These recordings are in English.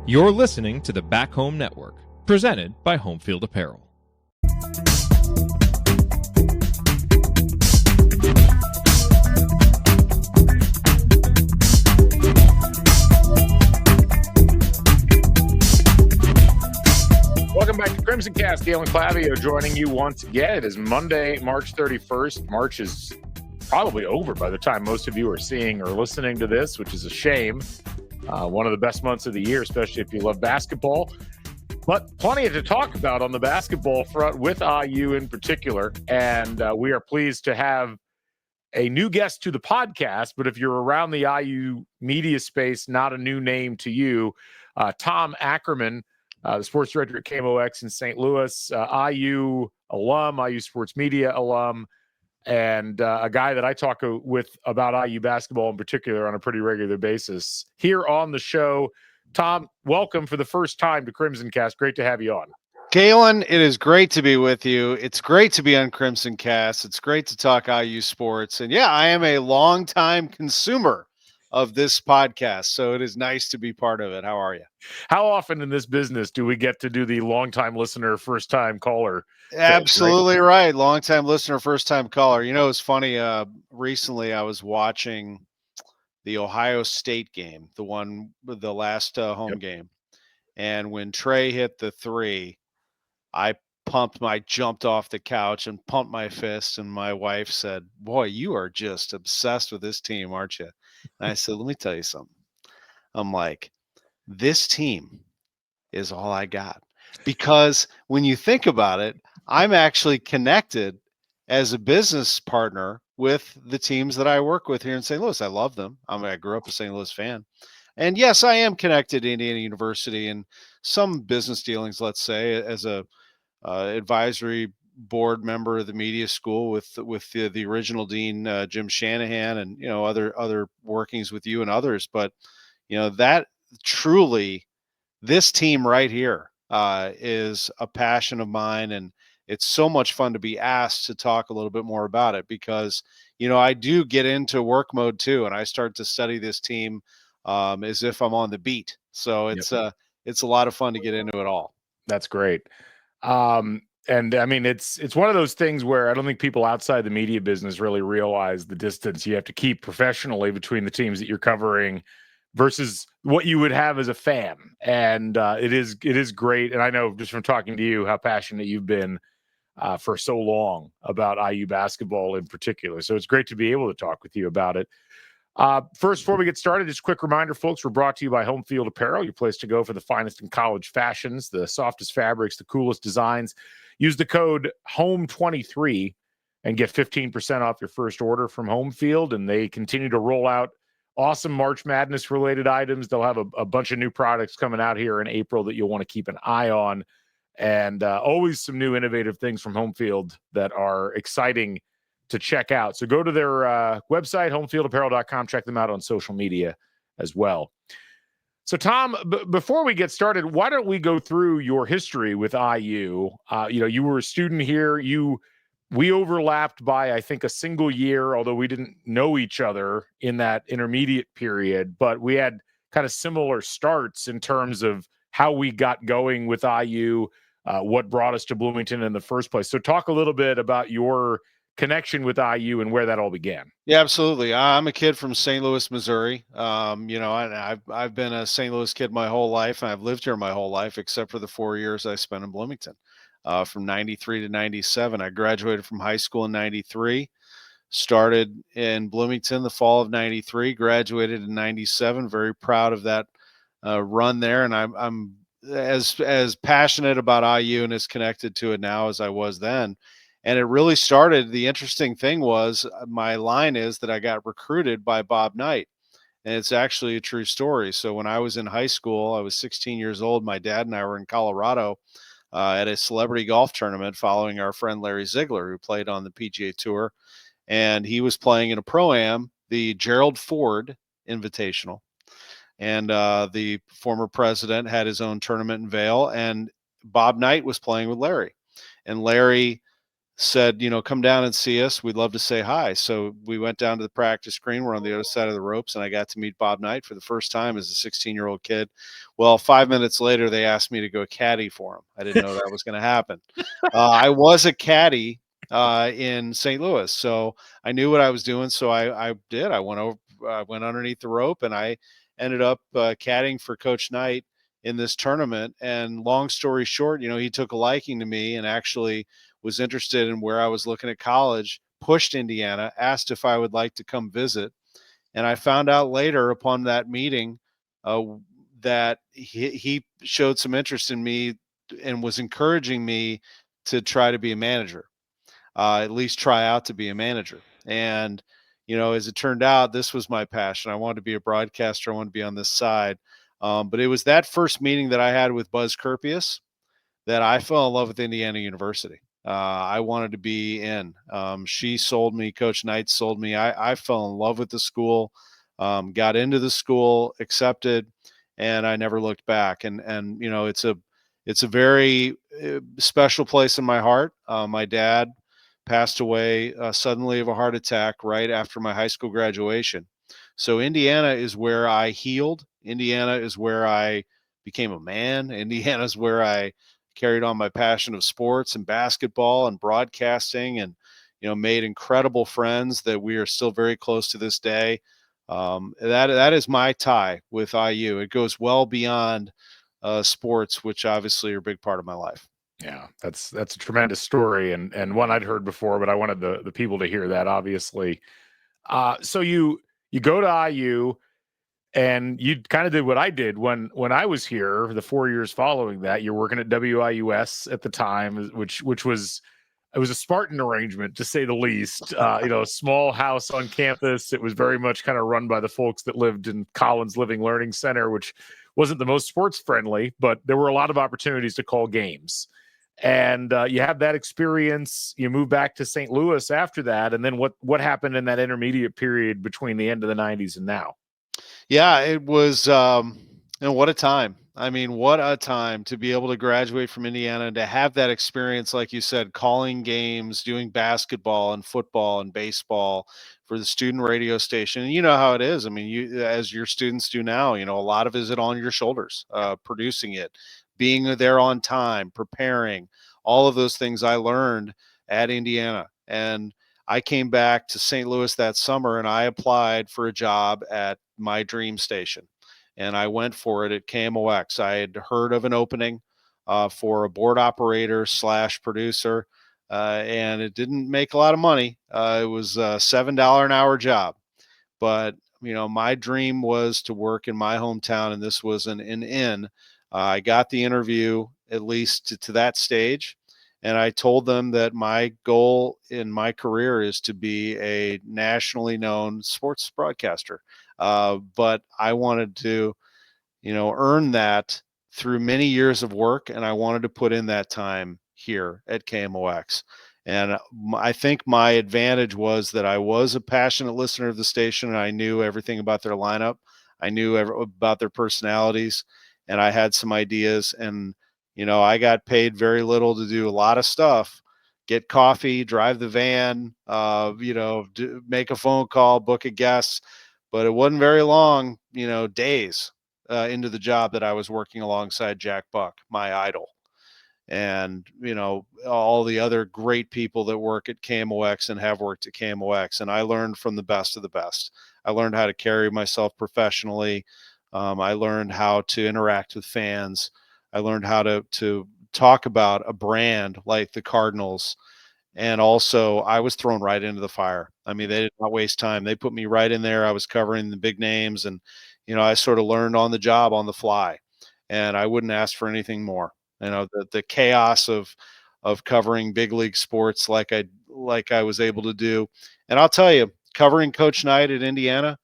You're listening to the Back Home Network, presented by Home Field Apparel. Welcome back to Crimson Cast. Galen Clavio joining you once again. It is Monday, March 31st. March is probably over by the time most of you are seeing or listening to this, which is a shame. One of the best months of the year, especially if you love basketball. But plenty to talk about on the basketball front with IU in particular. And we are pleased to have a new guest to the podcast. But if you're around the IU media space, not a new name to you, Tom Ackerman, the sports director at KMOX in St. Louis, IU alum, IU sports media alum, and a guy that I talk with about IU basketball in particular on a pretty regular basis here on the show. Tom, welcome for the first time to Crimson Cast. Great to have you on. Galen, it is great to be with you. It's great to be on Crimson Cast. It's great to talk IU sports. And yeah, I am a longtime consumer of this podcast, so it is nice to be part of it. How are you? How often in this business do we get to do the longtime listener, first time caller? Absolutely right. Longtime listener, first time caller. You know, it's funny. Recently, I was watching the Ohio State game, the last home game, and when Trey hit the three, I jumped off the couch and pumped my fist, and my wife said, "Boy, you are just obsessed with this team, aren't you?" And I said, "Let me tell you something." I'm like, this team is all I got. Because when you think about it, I'm actually connected as a business partner with the teams that I work with here in St. Louis. I love them. I grew up a St. Louis fan. And yes, I am connected to Indiana University and some business dealings, let's say, as a advisory board member of the media school with the original dean, Jim Shanahan, and, you know, other workings with you and others. But, you know, that truly, this team right here is a passion of mine, and it's so much fun to be asked to talk a little bit more about it because, you know, I do get into work mode too, and I start to study this team as if I'm on the beat. So it's a lot of fun to get into it all. That's great. And I mean, it's one of those things where I don't think people outside the media business really realize the distance you have to keep professionally between the teams that you're covering versus what you would have as a fan. And it is great. And I know just from talking to you how passionate you've been for so long about IU basketball in particular. So it's great to be able to talk with you about it. First, before we get started, just a quick reminder, folks, we're brought to you by Home Field Apparel, your place to go for the finest in college fashions, the softest fabrics, the coolest designs. Use the code HOME23 and get 15% off your first order from Home Field, and they continue to roll out awesome March Madness related items. They'll have a bunch of new products coming out here in April that you'll want to keep an eye on, and always some new innovative things from Home Field that are exciting to check out. So go to their website, homefieldapparel.com. Check them out on social media as well. So, Tom, before we get started, why don't we go through your history with IU? You know, you were a student here. We overlapped by, I think, a single year, although we didn't know each other in that intermediate period. But we had kind of similar starts in terms of how we got going with IU, what brought us to Bloomington in the first place. So talk a little bit about your connection with IU and where that all began. Yeah, absolutely. I'm a kid from St. Louis, Missouri. You know, and I've been a St. Louis kid my whole life, and I've lived here my whole life, except for the 4 years I spent in Bloomington. From 93 to 97. I graduated from high school in 93, started in Bloomington the fall of 93, graduated in 97. Very proud of that run there. And I'm as passionate about IU and as connected to it now as I was then. And it really started, the interesting thing was, my line is that I got recruited by Bob Knight. And it's actually a true story. So when I was in high school, I was 16 years old. My dad and I were in Colorado at a celebrity golf tournament following our friend Larry Ziegler, who played on the PGA Tour. And he was playing in a Pro-Am, the Gerald Ford Invitational. And the former president had his own tournament in Vail. And Bob Knight was playing with Larry. And Larry said, come down and see us. We'd love to say hi. So we went down to the practice green. We're on the other side of the ropes, and I got to meet Bob Knight for the first time as a 16-year-old kid. Well, 5 minutes later, they asked me to go caddy for him. I didn't know that was going to happen. I was a caddy in St. Louis, so I knew what I was doing. So I did. I went underneath the rope, and I ended up caddying for Coach Knight in this tournament. And long story short, he took a liking to me and actually was interested in where I was looking at college, pushed Indiana, asked if I would like to come visit. And I found out later upon that meeting that he showed some interest in me and was encouraging me to try to be a manager, at least try out to be a manager. And, as it turned out, this was my passion. I wanted to be a broadcaster. I wanted to be on this side. But it was that first meeting that I had with Buzz Kurpius that I fell in love with Indiana University. I wanted to be in. She sold me. Coach Knight sold me. I fell in love with the school, got into the school, accepted, and I never looked back. And it's a very special place in my heart. My dad passed away suddenly of a heart attack right after my high school graduation. So Indiana is where I healed. Indiana is where I became a man. Indiana is where I carried on my passion of sports and basketball and broadcasting, and made incredible friends that we are still very close to this day. That is my tie with IU. It goes well beyond sports, which obviously are a big part of my life. Yeah, that's a tremendous story, and one I'd heard before, but I wanted the people to hear that, obviously. So you go to IU, and you kind of did what I did when I was here the 4 years following that. You're working at WIUS at the time, which was, it was a Spartan arrangement, to say the least. A small house on campus. It was very much kind of run by the folks that lived in Collins Living Learning Center, which wasn't the most sports friendly, but there were a lot of opportunities to call games. And you have that experience. You move back to St. Louis after that, and then what happened in that intermediate period between the end of the 90s and now? Yeah, it was, and what a time. I mean, what a time to be able to graduate from Indiana and to have that experience, like you said, calling games, doing basketball and football and baseball for the student radio station. And you know how it is. I mean, as your students do now, a lot of it on your shoulders, producing it, being there on time, preparing, all of those things I learned at Indiana. And I came back to St. Louis that summer and I applied for a job at my dream station. And I went for it at KMOX. I had heard of an opening for a board operator / producer, and it didn't make a lot of money. It was a $7 an hour job. But, my dream was to work in my hometown, and this was an in. I got the interview, at least to that stage. And I told them that my goal in my career is to be a nationally known sports broadcaster. But I wanted to, earn that through many years of work. And I wanted to put in that time here at KMOX. And I think my advantage was that I was a passionate listener of the station, and I knew everything about their lineup. I knew about their personalities, and I had some ideas. And, I got paid very little to do a lot of stuff, get coffee, drive the van, make a phone call, book a guest. But it wasn't very long, days into the job that I was working alongside Jack Buck, my idol, and all the other great people that work at KMOX and have worked at KMOX. And I learned from the best of the best. I learned how to carry myself professionally. I learned how to interact with fans. I learned how to talk about a brand like the Cardinals. And also, I was thrown right into the fire. I mean, they did not waste time. They put me right in there. I was covering the big names, and I sort of learned on the job, on the fly, and I wouldn't ask for anything more. The chaos of covering big league sports like I was able to do. And I'll tell you, covering Coach Knight at Indiana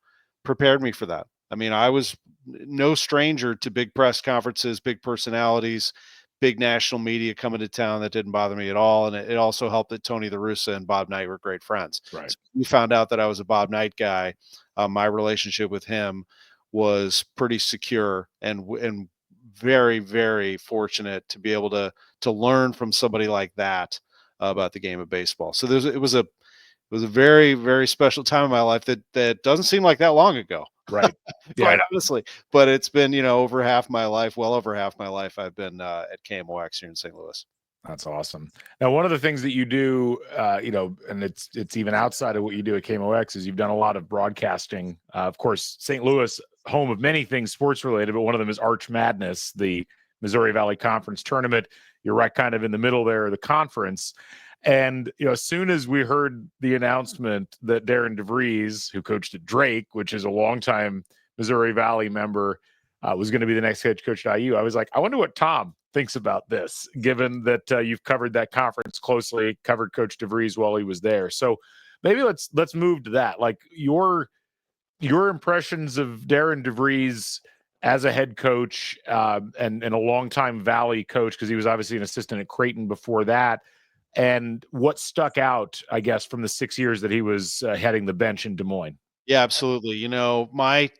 prepared me for that. I mean, I was no stranger to big press conferences, big personalities, big national media coming to town. That didn't bother me at all. And it also helped that Tony La Russa and Bob Knight were great friends. Right. So we found out that I was a Bob Knight guy. My relationship with him was pretty secure, and very, very fortunate to be able to learn from somebody like that about the game of baseball. So it was a very, very special time in my life that doesn't seem like that long ago. Right. Quite honestly, but it's been, over half my life, well over half my life. I've been at KMOX here in St. Louis. That's awesome. Now, one of the things that you do, and it's even outside of what you do at KMOX, is you've done a lot of broadcasting. Of course, St. Louis, home of many things sports related, but one of them is Arch Madness, the Missouri Valley Conference tournament. You're right kind of in the middle there of the conference. And, as soon as we heard the announcement that Darian DeVries, who coached at Drake, which is a longtime Missouri Valley member, was going to be the next head coach at IU, I was like, I wonder what Tom thinks about this, given that you've covered that conference closely, covered Coach DeVries while he was there. So maybe let's move to that. Like your impressions of Darian DeVries as a head coach and a longtime Valley coach, because he was obviously an assistant at Creighton before that. And what stuck out, I guess, from the 6 years that he was heading the bench in Des Moines? Yeah, absolutely. My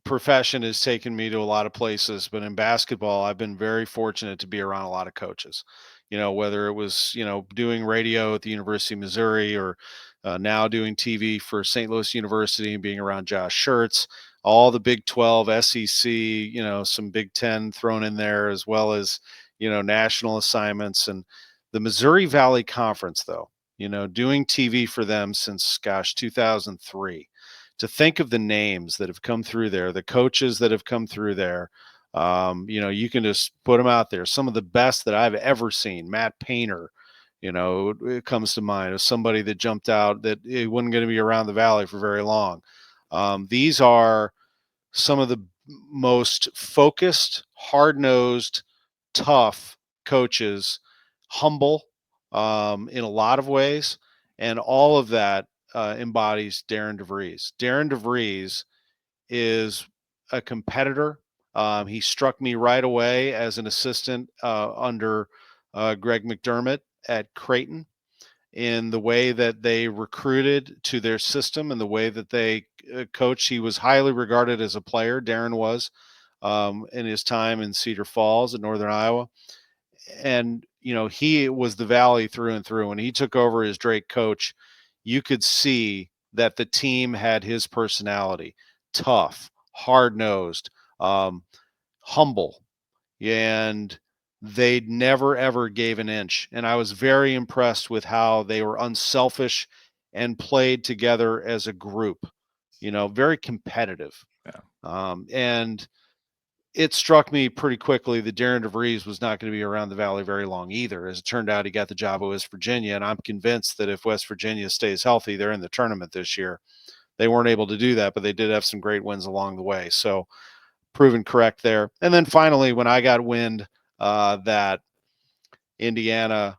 profession has taken me to a lot of places, but in basketball, I've been very fortunate to be around a lot of coaches. Whether it was, doing radio at the University of Missouri or now doing TV for St. Louis University and being around Josh Schertz, all the Big 12, SEC, some Big 10 thrown in there, as well as, national assignments. And the Missouri Valley Conference, though, doing TV for them since, 2003. To think of the names that have come through there, the coaches that have come through there, you can just put them out there. Some of the best that I've ever seen, Matt Painter, it comes to mind as somebody that jumped out that it wasn't going to be around the Valley for very long. These are some of the most focused, hard-nosed, tough coaches, humble in a lot of ways, and all of that embodies Darian DeVries. Darian DeVries is a competitor. He struck me right away as an assistant under Greg McDermott at Creighton in the way that they recruited to their system and the way that they coached. He was highly regarded as a player. Darian was in his time in Cedar Falls in Northern Iowa. And, he was the Valley through and through. When he took over as Drake coach, you could see that the team had his personality: tough, hard-nosed, humble, and they never, ever gave an inch. And I was very impressed with how they were unselfish and played together as a group, very competitive. Yeah. And it struck me pretty quickly that Darian DeVries was not going to be around the Valley very long either. As it turned out, he got the job at West Virginia, and I'm convinced that if West Virginia stays healthy, they're in the tournament this year. They weren't able to do that, but they did have some great wins along the way. So proven correct there. And then finally, when I got wind that Indiana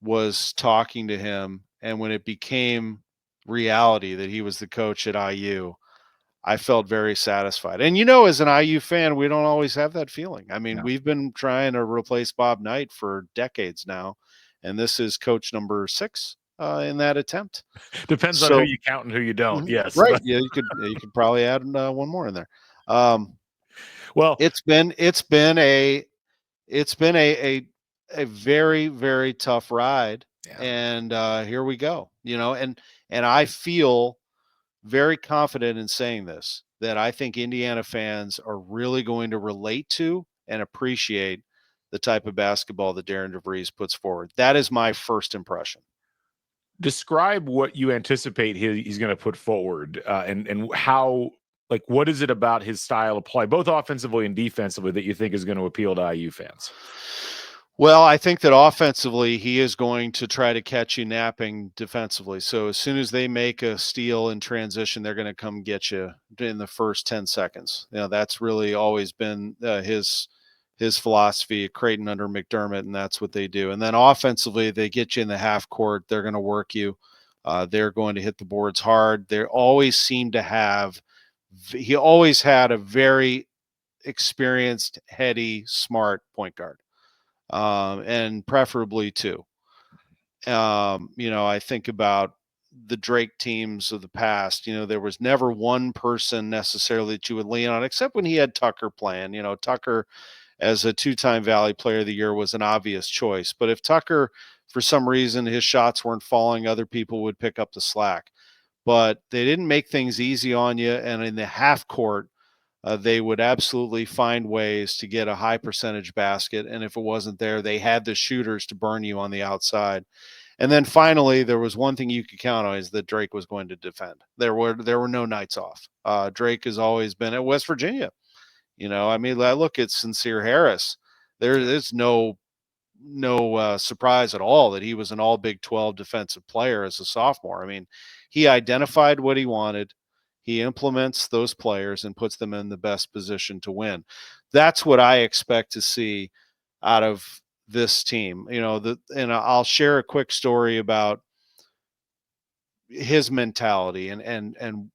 was talking to him, and when it became reality that he was the coach at IU, I felt very satisfied. And, as an IU fan, we don't always have that feeling. I mean, we've been trying to replace Bob Knight for decades now, and this is coach number 6 in that attempt. Depends on who you count and who you don't. Yes. Right. Yeah. You could probably add one more in there. Well, it's been a very, very tough ride. Yeah. And here we go, and I feel very confident in saying this, that I think Indiana fans are really going to relate to and appreciate the type of basketball that Darian DeVries puts forward. That is my first impression. Describe what you anticipate he's going to put forward and how, what is it about his style of play, both offensively and defensively, that you think is going to appeal to IU fans? Well, I think that offensively, he is going to try to catch you napping defensively. So as soon as they make a steal in transition, they're going to come get you in the first 10 seconds. That's really always been his philosophy at Creighton under McDermott, and that's what they do. And then offensively, they get you in the half court. They're going to work you. They're going to hit the boards hard. He always had a very experienced, heady, smart point guard. And preferably 2. I think about the Drake teams of the past. There was never one person necessarily that you would lean on, except when he had Tucker playing. Tucker, as a 2-time Valley Player of the Year, was an obvious choice. But if Tucker for some reason his shots weren't falling, other people would pick up the slack. But they didn't make things easy on you. And in the half court, they would absolutely find ways to get a high percentage basket. And if it wasn't there, they had the shooters to burn you on the outside. And then finally, there was one thing you could count on, is that Drake was going to defend. There were no nights off. Drake has always been at West Virginia. I mean, I look at Sincere Harris. There's no surprise at all that he was an all Big 12 defensive player as a sophomore. I mean, he identified what he wanted. He implements those players and puts them in the best position to win. That's what I expect to see out of this team. And I'll share a quick story about his mentality and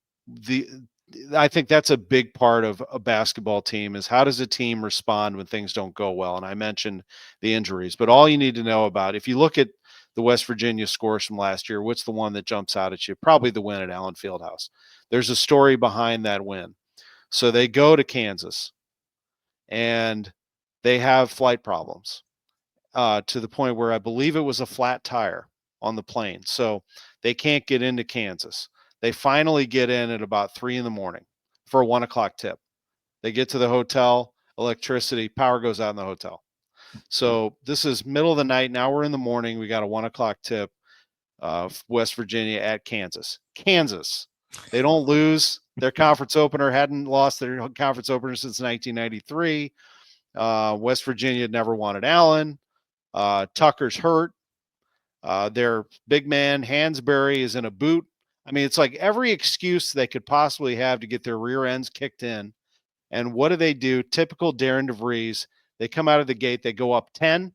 I think that's a big part of a basketball team, is how does a team respond when things don't go well? And I mentioned the injuries, but all you need to know about, if you look at the West Virginia scores from last year, what's the one that jumps out at you? Probably the win at Allen Fieldhouse. There's a story behind that win. So they go to Kansas and they have flight problems to the point where I believe it was a flat tire on the plane. So they can't get into Kansas. They finally get in at about 3 a.m. for a 1 o'clock tip. They get to the hotel, electricity, power goes out in the hotel. So this is middle of the night. Now we're in the morning. We got a 1 o'clock tip of West Virginia at Kansas. They don't lose. Their conference opener hadn't lost their conference opener since 1993. West Virginia had never won at Allen. Tucker's hurt. Their big man, Hansberry, is in a boot. I mean, it's like every excuse they could possibly have to get their rear ends kicked in. And what do? Typical Darian DeVries. They come out of the gate, they go up 10,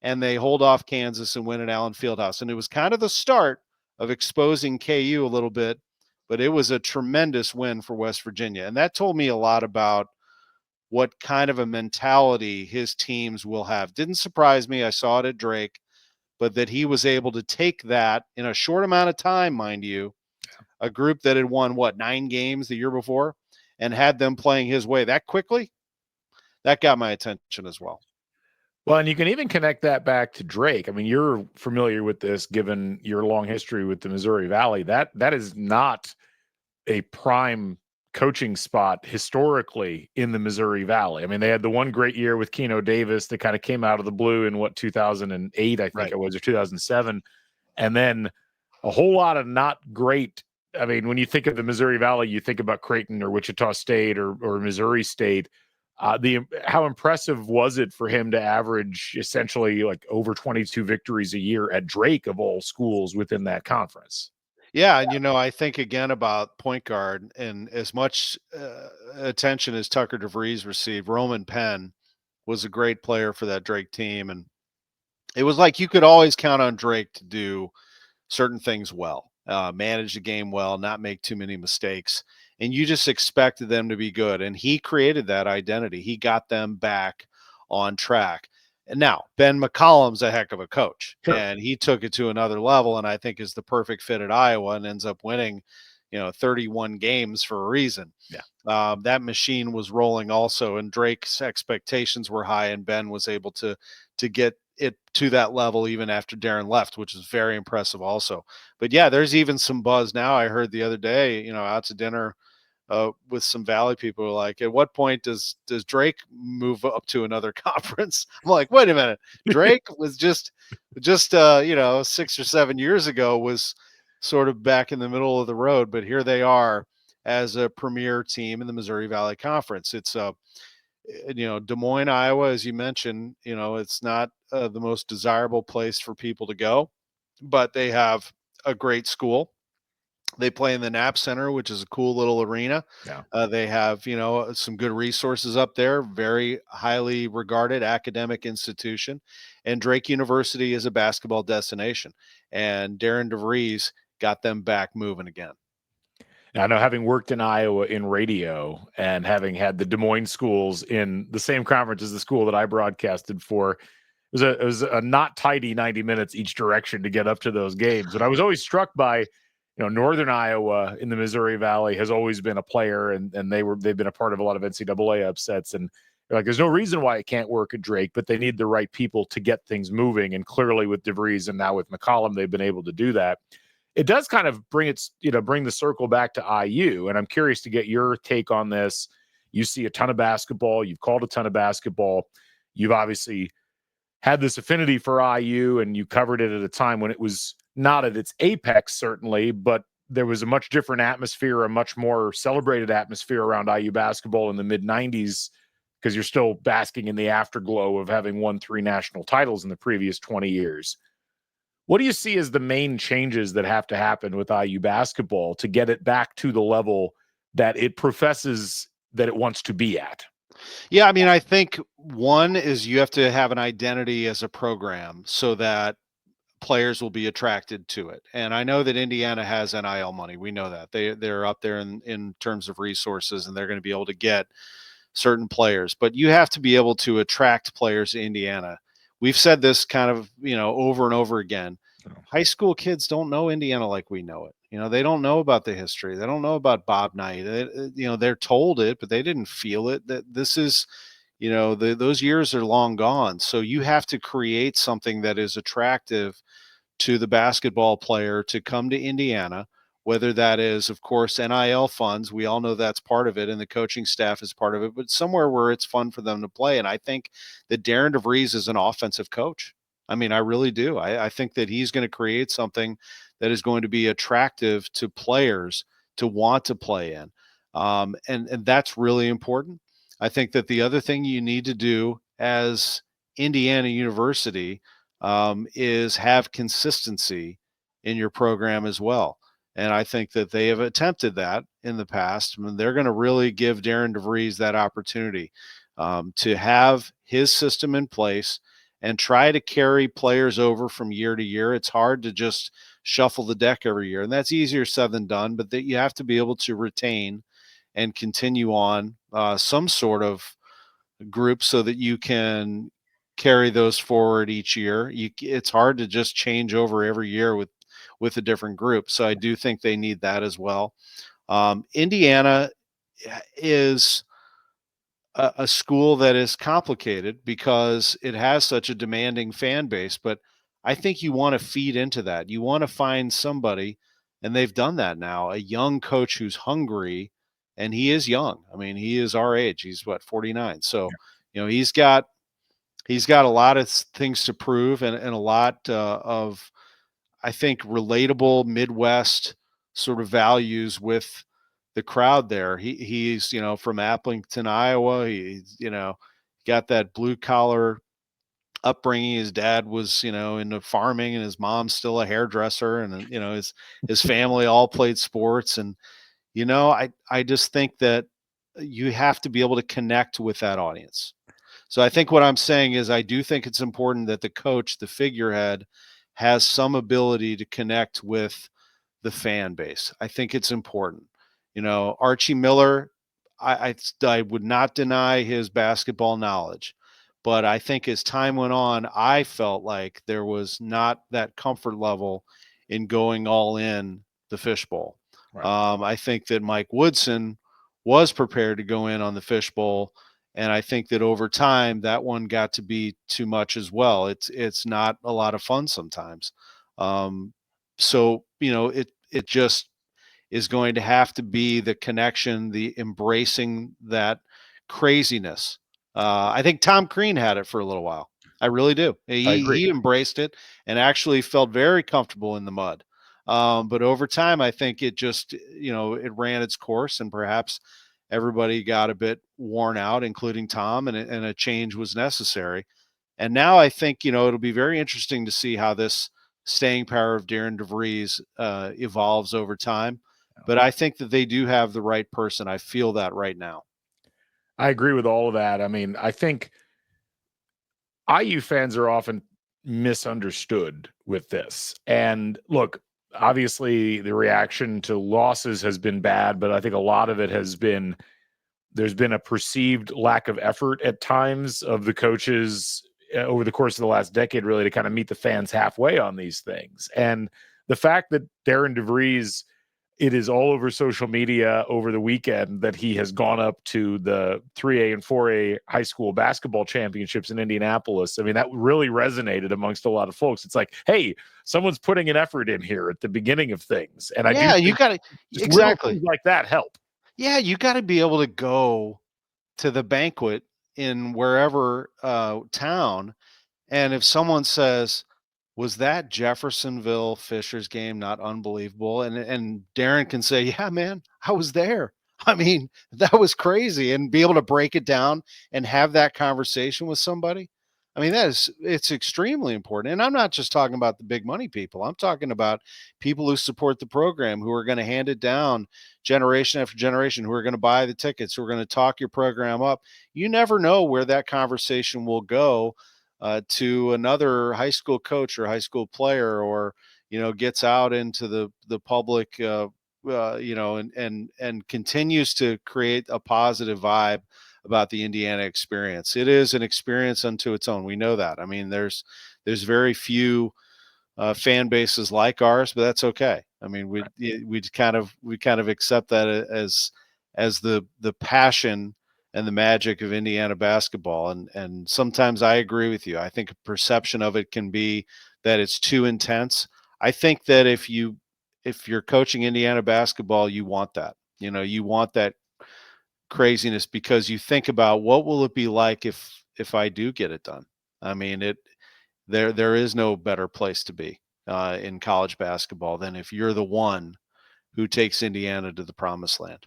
and they hold off Kansas and win at Allen Fieldhouse. And it was kind of the start of exposing KU a little bit, but it was a tremendous win for West Virginia. And that told me a lot about what kind of a mentality his teams will have. Didn't surprise me. I saw it at Drake. But that he was able to take that in a short amount of time, mind you, a group that had won, 9 games the year before, and had them playing his way that quickly, that got my attention as well. Well, and you can even connect that back to Drake. I mean, you're familiar with this, given your long history with the Missouri Valley. That is not a prime coaching spot historically in the Missouri Valley. I mean, they had the one great year with Keno Davis that kind of came out of the blue in 2008, I think it was, or 2007. And then a whole lot of not great. I mean, when you think of the Missouri Valley, you think about Creighton or Wichita State or Missouri State. How impressive was it for him to average essentially like over 22 victories a year at Drake, of all schools within that conference? Yeah, and I think again about point guard, and as much attention as Tucker DeVries received, Roman Penn was a great player for that Drake team, and it was like you could always count on Drake to do certain things well, manage the game well, not make too many mistakes, and you just expected them to be good, and he created that identity. He got them back on track. And now Ben McCollum's a heck of a coach, and he took it to another level, and I think is the perfect fit at Iowa and ends up winning, 31 games for a reason. Yeah. That machine was rolling also, and Drake's expectations were high, and Ben was able to get it to that level even after Darren left, which is very impressive also. But yeah, there's even some buzz now. I heard the other day, out to dinner with some Valley people, like, at what point does Drake move up to another conference? I'm like, wait a minute. Drake was just 6 or 7 years ago was sort of back in the middle of the road, but here they are as a premier team in the Missouri Valley Conference. It's Des Moines, Iowa, as you mentioned, it's not the most desirable place for people to go, but they have a great school. They play in the Knapp Center, which is a cool little arena. Yeah. They have, some good resources up there, very highly regarded academic institution. And Drake University is a basketball destination. And Darian DeVries got them back moving again. Now, I know, having worked in Iowa in radio and having had the Des Moines schools in the same conference as the school that I broadcasted for, it was a not tidy 90 minutes each direction to get up to those games. But I was always struck by, Northern Iowa in the Missouri Valley has always been a player, and they've been a part of a lot of NCAA upsets. And Like, there's no reason why it can't work at Drake, but they need the right people to get things moving. And clearly with DeVries and now with McCollum, they've been able to do that. It does kind of bring the circle back to IU. And I'm curious to get your take on this. You see a ton of basketball. You've called a ton of basketball. You've obviously had this affinity for IU, and you covered it at a time when it was not at its apex, certainly, but there was a much different atmosphere, a much more celebrated atmosphere around IU basketball in the mid-90s, because you're still basking in the afterglow of having won 3 national titles in the previous 20 years. What do you see as the main changes that have to happen with IU basketball to get it back to the level that it professes that it wants to be at? Yeah, I mean, I think one is you have to have an identity as a program so that players will be attracted to it. And I know that Indiana has NIL money. We know that. They're up there in terms of resources, and they're going to be able to get certain players. But you have to be able to attract players to Indiana. We've said this kind of, over and over again. High school kids don't know Indiana like we know it. They don't know about the history. They don't know about Bob Knight. They're told it, but they didn't feel it. That this is, those years are long gone. So you have to create something that is attractive to the basketball player to come to Indiana, whether that is, of course, NIL funds. We all know that's part of it, and the coaching staff is part of it, but somewhere where it's fun for them to play. And I think that Darian DeVries is an offensive coach. I mean, I really do. I think that he's going to create something that is going to be attractive to players to want to play in. And that's really important. I think that the other thing you need to do as Indiana University is have consistency in your program as well. And I think that they have attempted that in the past. I mean, they're going to really give Darian DeVries that opportunity to have his system in place and try to carry players over from year to year. It's hard to just shuffle the deck every year, and that's easier said than done, but that you have to be able to retain and continue on some sort of group so that you can carry those forward each year. It's hard to just change over every year with a different group. So I do think they need that as well. Indiana is a school that is complicated because it has such a demanding fan base, but I think you want to feed into that. You want to find somebody, and they've done that now, a young coach who's hungry, and he is young. I mean, he is our age. He's 49. So, he's got a lot of things to prove and a lot of, I think, relatable Midwest sort of values with the crowd there. He's from Appleton, Iowa. He's got that blue collar upbringing. His dad was into farming, and his mom's still a hairdresser, and his family all played sports. And I just think that you have to be able to connect with that audience. So I think what I'm saying is I do think it's important that the coach, the figurehead, has some ability to connect with the fan base. I think it's important. Archie Miller, I would not deny his basketball knowledge, but I think as time went on, I felt like there was not that comfort level in going all in the fishbowl. Right. I think that Mike Woodson was prepared to go in on the fishbowl, and I think that over time that one got to be too much as well. It's not a lot of fun sometimes. So it just is going to have to be the connection, the embracing that craziness. I think Tom Crean had it for a little while. I really do. He embraced it and actually felt very comfortable in the mud. But over time, I think it just, it ran its course, and perhaps everybody got a bit worn out, including Tom, and a change was necessary. And now I think, it'll be very interesting to see how this staying power of Darian DeVries evolves over time. But I think that they do have the right person. I feel that right now. I agree with all of that. I mean, I think IU fans are often misunderstood with this. And look, obviously the reaction to losses has been bad, but I think a lot of it has been, there's been a perceived lack of effort at times of the coaches over the course of the last decade, really, to kind of meet the fans halfway on these things. And the fact that Darian DeVries it is all over social media over the weekend that he has gone up to the 3A and 4A high school basketball championships in Indianapolis. I mean, that really resonated amongst a lot of folks. It's like, hey, someone's putting an effort in here at the beginning of things. And I do think you got to just little things like that help. Yeah, you got to be able to go to the banquet in wherever town, and if someone says, was that Jeffersonville Fishers game not unbelievable? And Darren can say, yeah, man, I was there. I mean, that was crazy. And be able to break it down and have that conversation with somebody. I mean, it's extremely important. And I'm not just talking about the big money people. I'm talking about people who support the program, who are going to hand it down generation after generation, who are going to buy the tickets, who are going to talk your program up. You never know where that conversation will go. To another high school coach or high school player, or gets out into the public, and continues to create a positive vibe about the Indiana experience. It is an experience unto its own. We know that. I mean, there's very few fan bases like ours, but that's okay. I mean, we kind of accept that as the passion and the magic of Indiana basketball. And sometimes I agree with you. I think a perception of it can be that it's too intense. I think that if you're coaching Indiana basketball, you want that. You want that craziness, because you think about what will it be like if I do get it done. I mean, there is no better place to be in college basketball than if you're the one who takes Indiana to the promised land.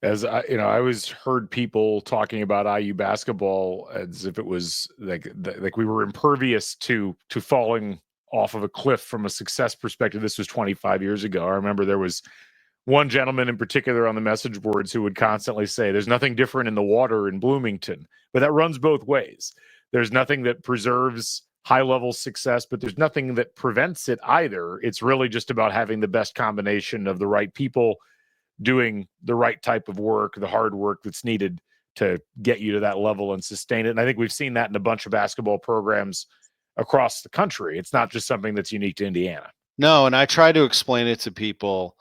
As I always heard people talking about IU basketball as if it was like we were impervious to falling off of a cliff from a success perspective. This was 25 years ago. I remember there was one gentleman in particular on the message boards who would constantly say, there's nothing different in the water in Bloomington, but that runs both ways. There's nothing that preserves high-level success, but there's nothing that prevents it either. It's really just about having the best combination of the right people doing the right type of work, the hard work that's needed to get you to that level and sustain it. And I think we've seen that in a bunch of basketball programs across the country. It's not just something that's unique to Indiana. No, and I try to explain it to people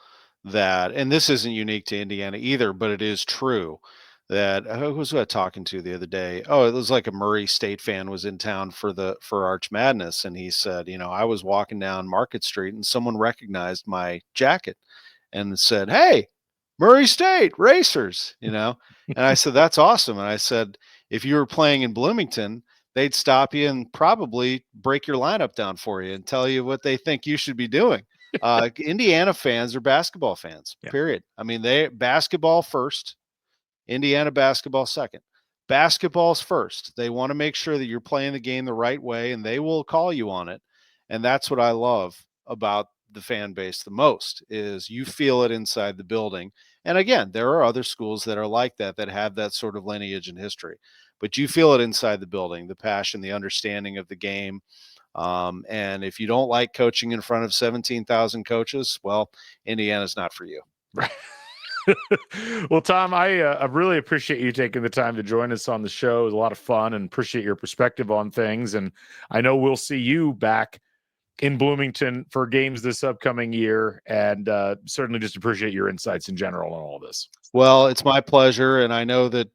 that, and this isn't unique to Indiana either, but it is true that who was I talking to the other day? Oh, it was like a Murray State fan was in town for Arch Madness. And he said, I was walking down Market Street and someone recognized my jacket and said, hey, Murray State Racers, and I said, that's awesome. And I said, if you were playing in Bloomington, they'd stop you and probably break your lineup down for you and tell you what they think you should be doing. Indiana fans are basketball fans, period. I mean, they basketball first, Indiana basketball second. Basketball's first. They want to make sure that you're playing the game the right way, and they will call you on it. And that's what I love about the fan base the most, is you feel it inside the building. And again, there are other schools that are like that have that sort of lineage and history, but you feel it inside the building, the passion, the understanding of the game. And if you don't like coaching in front of 17,000 coaches, well, Indiana's not for you. Right. Well, Tom, I really appreciate you taking the time to join us on the show. It was a lot of fun, and appreciate your perspective on things. And I know we'll see you back in Bloomington for games this upcoming year, and certainly just appreciate your insights in general on all of this. Well, it's my pleasure. And I know that,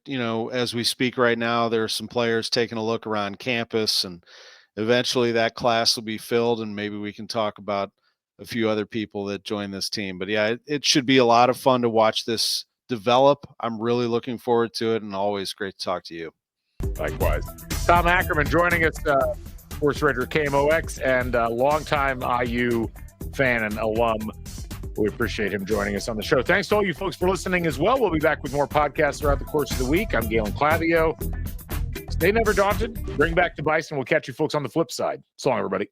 as we speak right now, there are some players taking a look around campus, and eventually that class will be filled, and maybe we can talk about a few other people that join this team. But yeah, it should be a lot of fun to watch this develop. I'm really looking forward to it, and always great to talk to you. Likewise. Tom Ackerman joining us, sports writer at KMOX and a longtime IU fan and alum. We appreciate him joining us on the show. Thanks to all you folks for listening as well. We'll be back with more podcasts throughout the course of the week. I'm Galen Clavio. Stay never daunted. Bring back the Bison. We'll catch you folks on the flip side. So long, everybody.